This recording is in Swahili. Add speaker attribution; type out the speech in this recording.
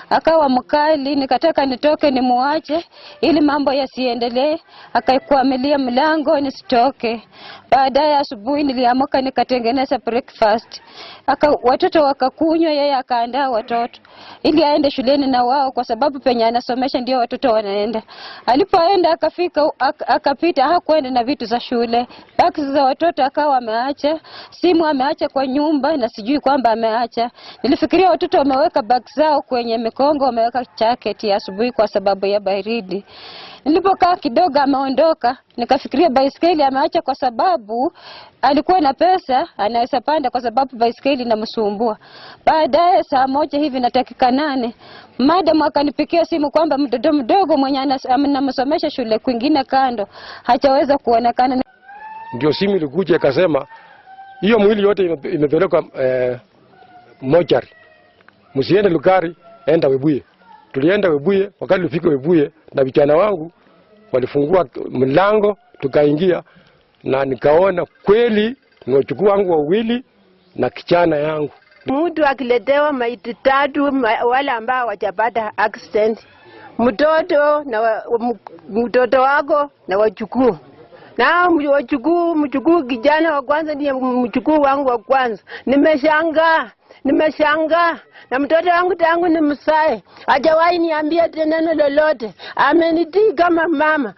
Speaker 1: akawa mkali, nikataka nitoke nimuache ili mambo yasiendelee, akaikuamilia mlango nisitoke. Baadaye asubuhi niliamka nikatengeneza breakfast. Watoto wakakunywa, yeye akaandaa watoto ili aende shuleni na wao, kwa sababu penye anasomesha ndio watoto wanaenda. Alipoenda akafika akapita, hakuenda na vitu za shule. Bags za watoto akawa ameacha, simu ameacha kwa nyumba na sijui kwamba ameacha. Nilifikiria watoto wameweka bags zao kwenye mikongo, wameweka jacket ya asubuhi kwa sababu ya baridi. Nilipokaa kidogo ameondoka, nikafikiria baiskeli ameacha kwa sababu alikuwa na pesa anaweza panda, kwa sababu baiskeli inamsumbua. Baadaye saa 1 hivi na dakika 8 madam akanipigia simu kwamba mtoto mdogo mwenye anamsomesha shule kwingine kando hajaweza kuonekana.
Speaker 2: Ndio simu ilikuja ikasema hiyo mwili yote imepelekwa mochari, msiende Lugari, enda Webuye. Tulienda Webuye. Wakati tulifika Webuye na vijana wangu walifungua mlango, tukaingia na nikaona kweli ni wachukuu wangu wawili na kijana yangu.
Speaker 3: Mtu akiletewa maiti 3 wale ambao hawajapata accident, mtoto wako na wachukuu. Na mchukuu kijana wa kwanza ndiye mchukuu wangu wa kwanza. Nimeshangaa. Na mtoto wangu tangu ni msae hajawahi niambia neno lolote. Amenitii kama mama.